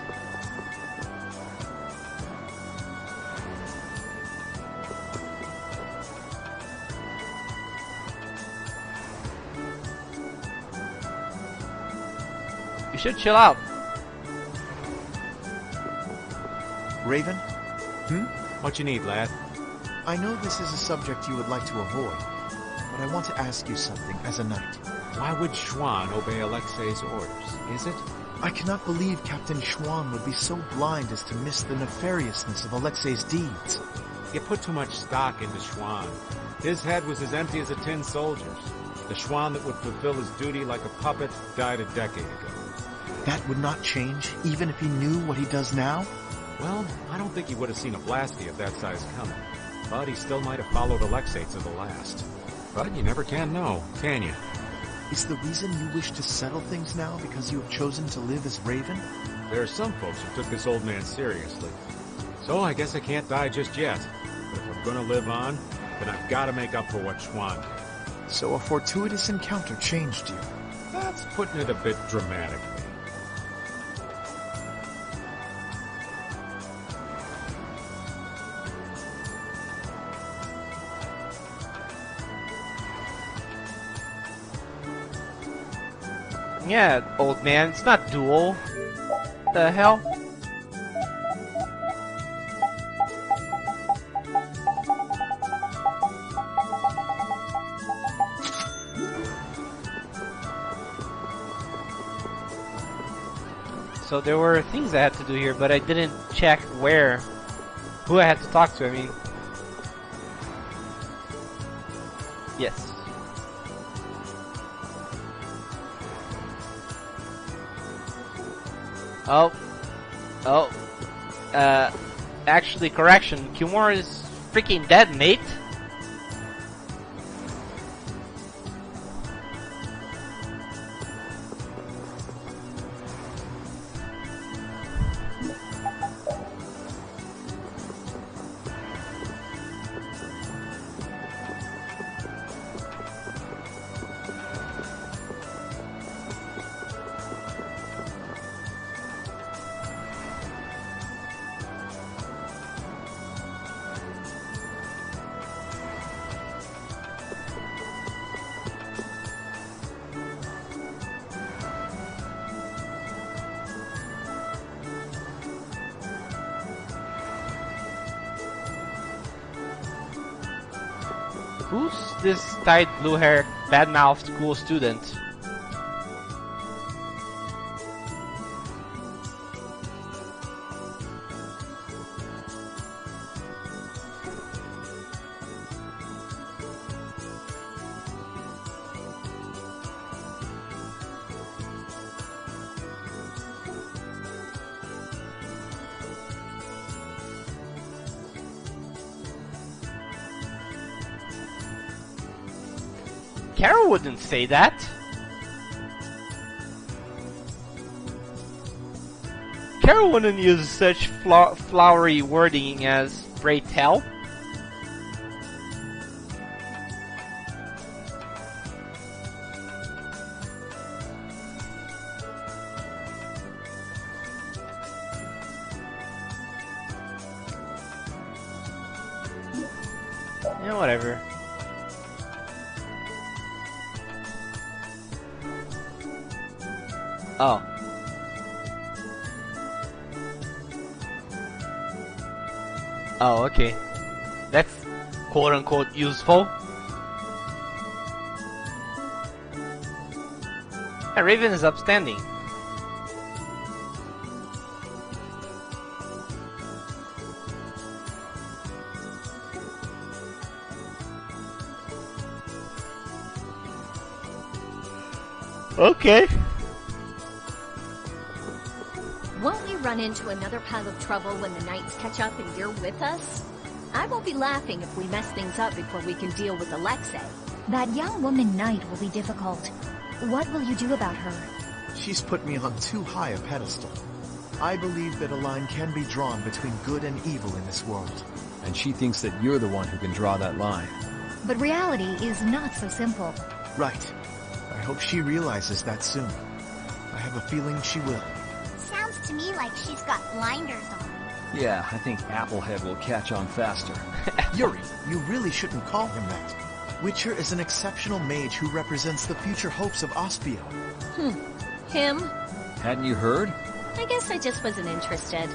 You should chill out. Raven? What you need, lad? I know this is a subject you would like to avoid, but I want to ask you something as a knight. Why would Schwann obey Alexei's orders, is it? I cannot believe Captain Schwann would be so blind as to miss the nefariousness of Alexei's deeds. You put too much stock into Schwann. His head was as empty as a tin soldier's. The Schwann that would fulfill his duty like a puppet died a decade ago. That would not change, even if he knew what he does now? Well, I don't think he would have seen a Blasty of that size coming. But he still might have followed Alexei to the last. But you never can know, can you? Is the reason you wish to settle things now because you have chosen to live as Raven? There are some folks who took this old man seriously. So I guess I can't die just yet. But if I'm gonna live on, then I've gotta make up for what Schwann did. So a fortuitous encounter changed you. That's putting it a bit dramatically. Yeah, old man, it's not dual. The hell? So there were things I had to do here, but I didn't check who I had to talk to, I mean. Yes. Actually, correction, Kimura is freaking dead, mate. Who's this tight blue hair, bad-mouthed cool student? Carol wouldn't say that. Carol wouldn't use such flowery wording as "pray tell." Yeah, whatever. Oh. Oh, okay. That's quote-unquote useful. Yeah, Raven is upstanding. Okay. Won't we run into another pile of trouble when the Knights catch up and you're with us? I won't be laughing if we mess things up before we can deal with Alexei. That young woman Knight will be difficult. What will you do about her? She's put me on too high a pedestal. I believe that a line can be drawn between good and evil in this world. And she thinks that you're the one who can draw that line. But reality is not so simple. Right. I hope she realizes that soon. I have a feeling she will. Sounds to me like she's got blinders on. Yeah, I think Applehead will catch on faster. Yuri, you really shouldn't call him that. Witcher is an exceptional mage who represents the future hopes of Aspio. Him? Hadn't you heard? I guess I just wasn't interested.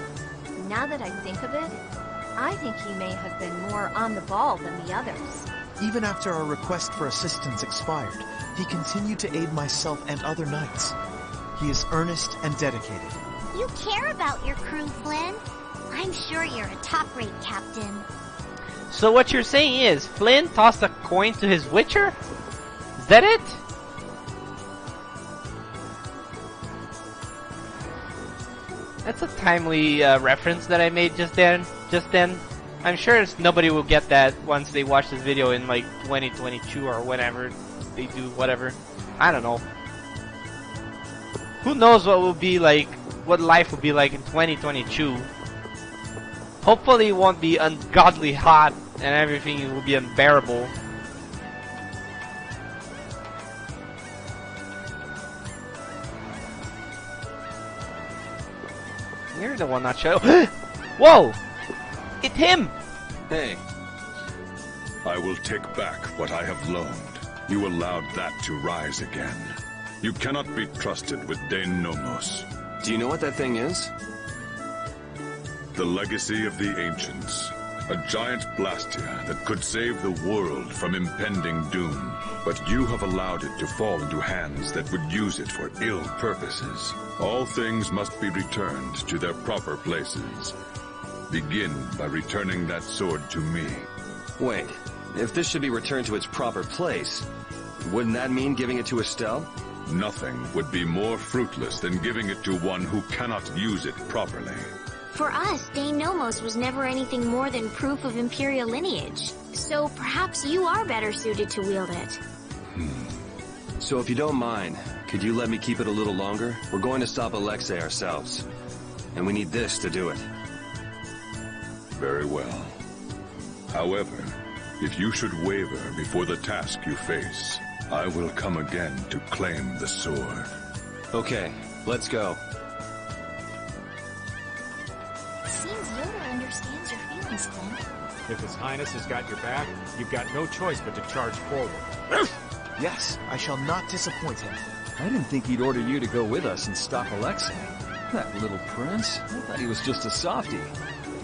Now that I think of it, I think he may have been more on the ball than the others. Even after our request for assistance expired, he continued to aid myself and other knights. He is earnest and dedicated. You care about your crew, Flynn. I'm sure you're a top-rate captain. So what you're saying is, Flynn tossed a coin to his Witcher? Is that it? That's a timely reference that I made just then. I'm sure nobody will get that once they watch this video in like 2022 or whenever they do whatever. I don't know. Who knows what will be like, what life will be like in 2022. Hopefully it won't be ungodly hot and everything will be unbearable. You're the one not shut up. Whoa! It's him! Hey. I will take back what I have loaned. You allowed that to rise again. You cannot be trusted with Dane Nomos. Do you know what that thing is? The legacy of the ancients. A giant Blastia that could save the world from impending doom. But you have allowed it to fall into hands that would use it for ill purposes. All things must be returned to their proper places. Begin by returning that sword to me. Wait, if this should be returned to its proper place, wouldn't that mean giving it to Estelle? Nothing would be more fruitless than giving it to one who cannot use it properly. For us, Dane Nomos was never anything more than proof of Imperial lineage. So perhaps you are better suited to wield it. So if you don't mind, could you let me keep it a little longer? We're going to stop Alexei ourselves. And we need this to do it. Very well. However, if you should waver before the task you face, I will come again to claim the sword. Okay, let's go. Seems Yoda understands your feelings, Flynn. If His Highness has got your back, you've got no choice but to charge forward. Yes, I shall not disappoint him. I didn't think he'd order you to go with us and stop Alexei. That little prince. I thought he was just a softie.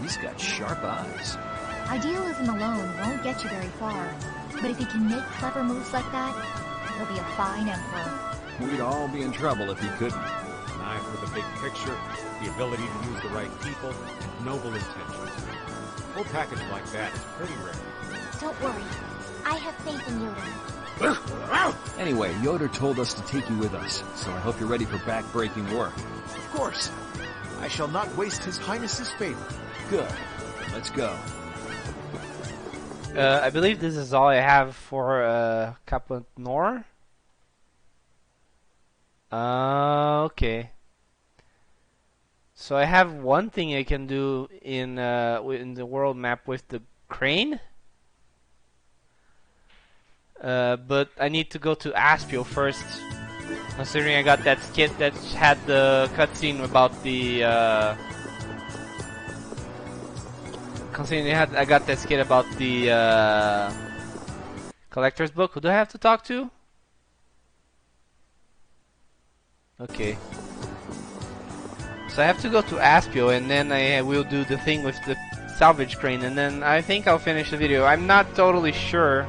He's got sharp eyes. Idealism alone won't get you very far. But if he can make clever moves like that, he'll be a fine emperor. We'd all be in trouble if he couldn't. An eye for the big picture, the ability to use the right people, and noble intentions. A full package like that is pretty rare. Don't worry. I have faith in Yoda. Anyway, Yoder told us to take you with us, so I hope you're ready for back-breaking work. Of course. I shall not waste His Highness's favor. Good. Let's go. I believe this is all I have for Kaplan Nor. Okay. So I have one thing I can do in the world map with the crane. But I need to go to Aspio first. Considering I got that skit that had the cutscene about the considering I got that skit about the collector's book. Who do I have to talk to? Okay. So I have to go to Aspio and then I will do the thing with the salvage crane and then I think I'll finish the video. I'm not totally sure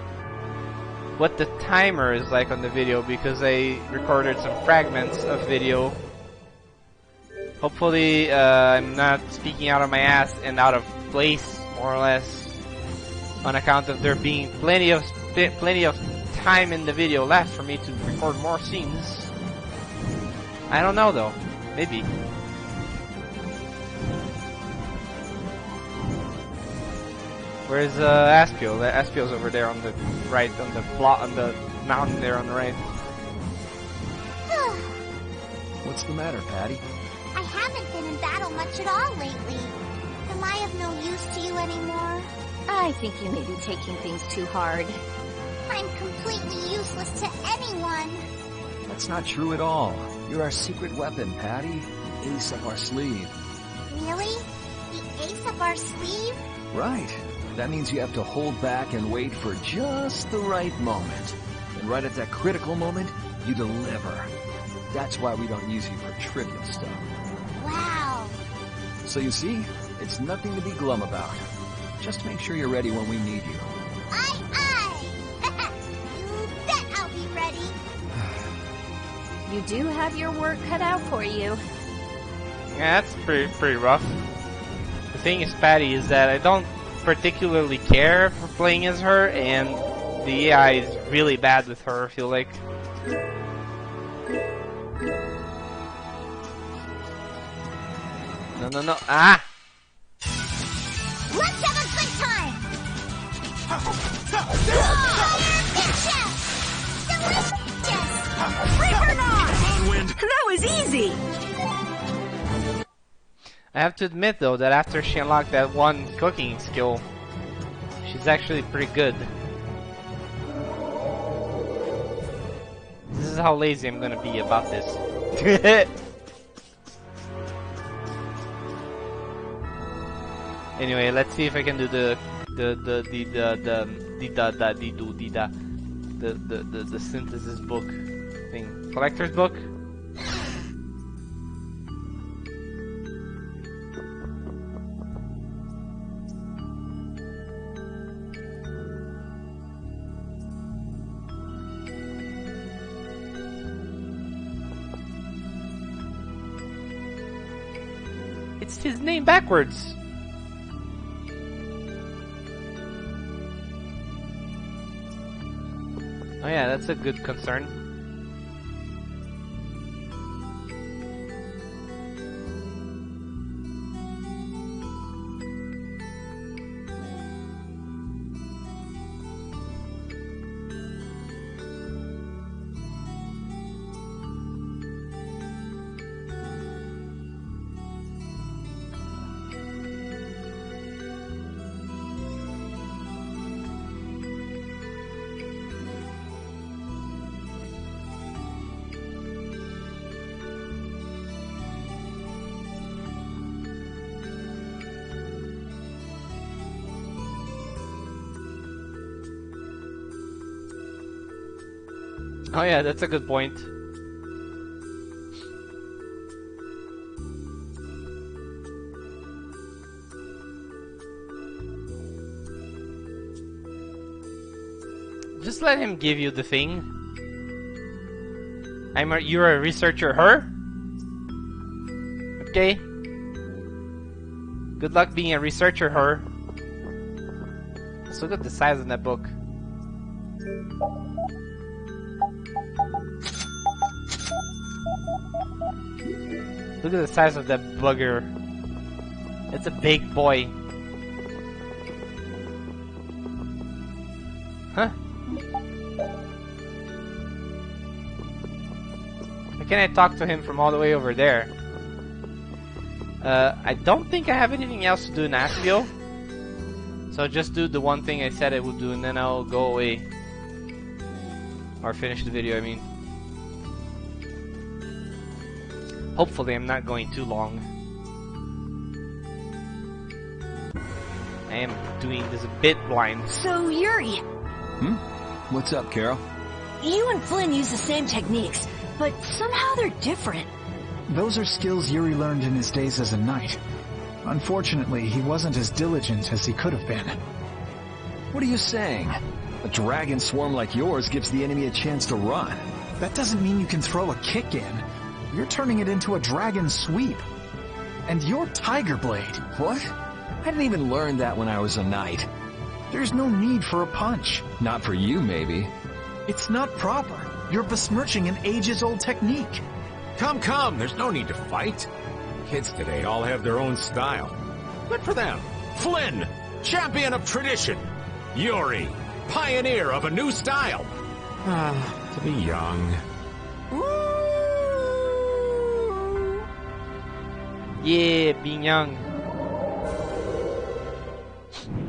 what the timer is like on the video because I recorded some fragments of video. Hopefully I'm not speaking out of my ass and out of place, more or less, on account of there being plenty of time in the video left for me to record more scenes. I don't know though, maybe. Where's Aspio? Aspio's over there on the right, on the mountain there on the right. What's the matter, Patty? I haven't been in battle much at all lately. Am I of no use to you anymore? I think you may be taking things too hard. I'm completely useless to anyone. That's not true at all. You're our secret weapon, Patty. The ace up our sleeve. Really? The ace up our sleeve? Right. That means you have to hold back and wait for just the right moment. And right at that critical moment, you deliver. That's why we don't use you for trivial stuff. Wow. So you see, it's nothing to be glum about. Just make sure you're ready when we need you. Aye, aye! You bet I'll be ready. You do have your work cut out for you. Yeah, that's pretty rough. The thing is, Patty, is that I don't particularly care for playing as her, and the AI is really bad with her, I feel like. No. Ah! Let's have a good time! Delicious! River Knot! That was easy! I have to admit, though, that after she unlocked that one cooking skill, she's actually pretty good. This is how lazy I'm gonna be about this. Anyway, let's see if I can do the synthesis book thing. Collector's book? It's his name backwards. Oh yeah, that's a good concern. Oh yeah, that's a good point. Just let him give you the thing. You're a researcher, her? Okay. Good luck being a researcher, her. Let's look at the size of that book. Look at the size of that bugger. It's a big boy. Huh? How can I talk to him from all the way over there? I don't think I have anything else to do in Asheville. So I'll just do the one thing I said I would do, and then I'll go away. Or finish the video, I mean. Hopefully I'm not going too long. I am doing this a bit blind. So, Yuri. What's up, Carol? You and Flynn use the same techniques, but somehow they're different. Those are skills Yuri learned in his days as a knight. Unfortunately, he wasn't as diligent as he could have been. What are you saying? A dragon swarm like yours gives the enemy a chance to run. That doesn't mean you can throw a kick in. You're turning it into a dragon sweep. And you're Tiger Blade. What? I didn't even learn that when I was a knight. There's no need for a punch. Not for you, maybe. It's not proper. You're besmirching an ages-old technique. Come, there's no need to fight. Kids today all have their own style. Good for them. Flynn, champion of tradition. Yuri, pioneer of a new style. To be young. Yeah, being young.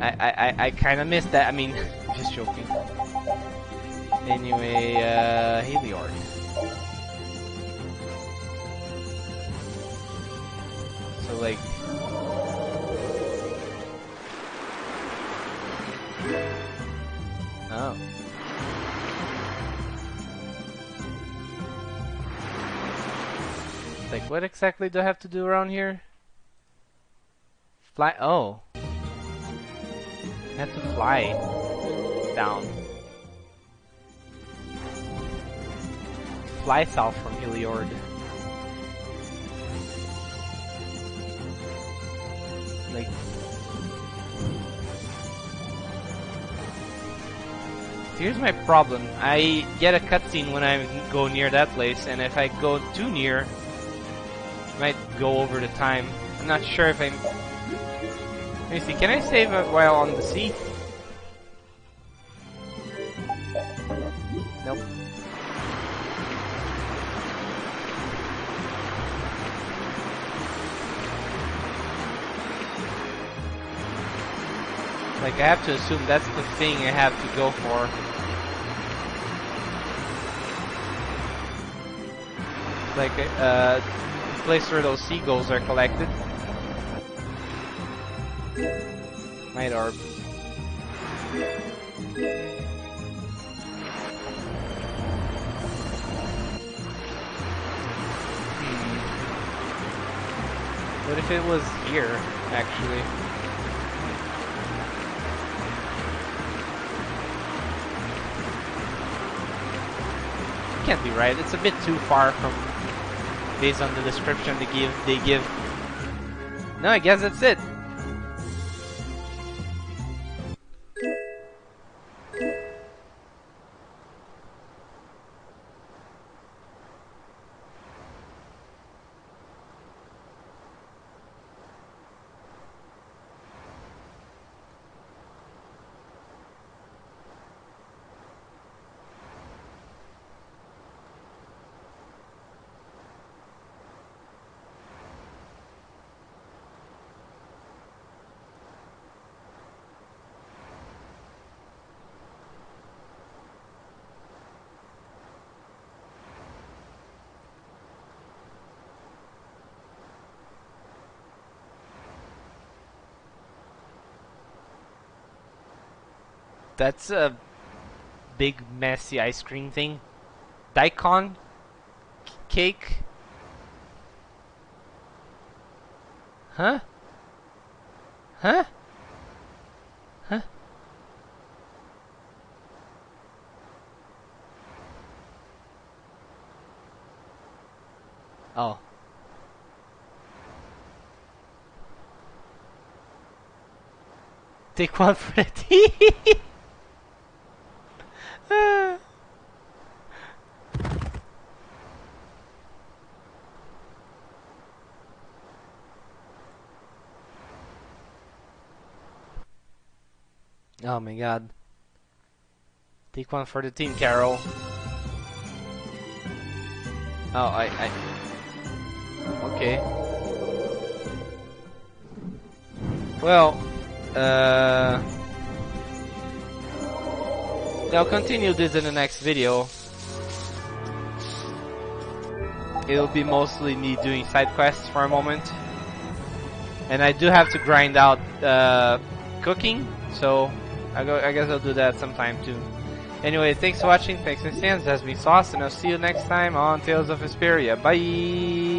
I kind of missed that. I mean, just joking. Anyway, Heliord. So, like... Oh. Like, what exactly do I have to do around here? Fly... Oh. I have to fly down. fly south from Heliord. Like, here's my problem. I get a cutscene when I go near that place, and if I go too near, I might go over the time. I'm not sure if I'm... Let me see, can I save while on the sea? Nope. Like, I have to assume that's the thing I have to go for. Like, the place where those seagulls are collected. Might orb. What if it was here, actually? Can't be right. It's a bit too far from, based on the description they give. No, I guess that's it. That's a big messy ice cream thing. Daikon cake? Huh? Huh? Huh? Oh. Take one for the team. Oh my god. Take one for the team, Carol. Oh, okay. Well, I'll continue this in the next video. It'll be mostly me doing side quests for a moment. And I do have to grind out cooking, so I guess I'll do that sometime too. Anyway, thanks for watching, thanks for listening, that's me Sauce, and I'll see you next time on Tales of Vesperia. Bye!